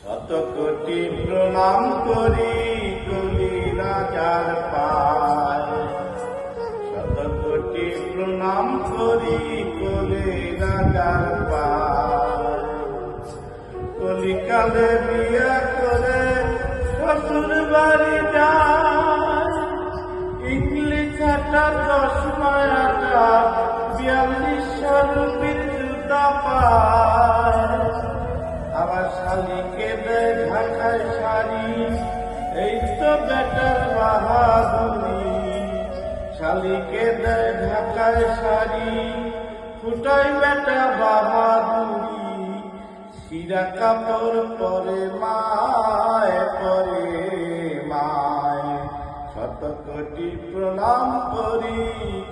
শত কোটি প্রণাম করি কলি রাজার পায়। শত কোটি প্রণাম করি কলি রাজার পায়। কলিকালে বিয়ে করে শ্বশুর বাড়ি যায়। ইংলিশ একটা 10 মায়াটা 4200 রুপির জুতা পায়। আবার শালিকে দেয় ঢাকায় শাড়ি, এই তো বেটার বাহাদুরি। শালিকে দেয় ঢাকায় শাড়ি, ফুটাই বেটা বাহাদুরি। সিরা কাপড় পরে মায় পরে মায়। শত কোটি প্রণাম করি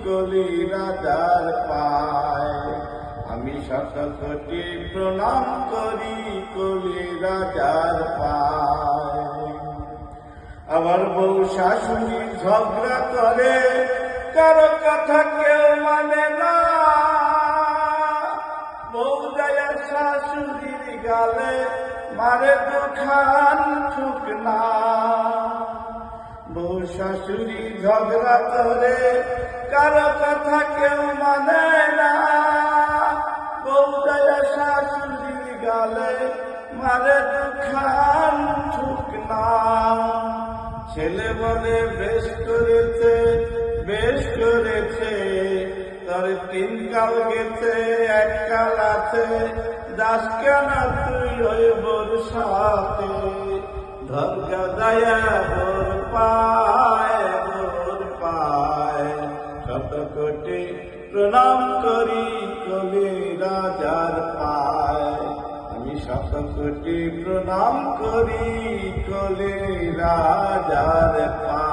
কলি রাজার পায়। আমি শত কোটি প্রণাম করি কলি রাজার পায়। আবার বউ শাশুড়ি ঝগড়া করে, কারো কথা কেউ মানে না। বউ যায় শাশুড়ির গালে মারে দুখান ঠুকনা। বউ শাশুড়ি ঝগড়া করে, কারো কথা কেউ মানে না। বউ যায় শাশুড়ির গালে মারে দুখান ঠুকনা। ছেলে বলে বেশ করেছে বেশ করেছে, তোর 3 কাল গেছে 1 কাল আছে। যাস কেন তুই ওই বোর সাথে? ধর্গা দয়া বোর পায় বোর পায়। শত কোটি প্রণাম করি কলি রাজার পায়। আমি শত কোটি প্রণাম করি কলি রাজার পায়।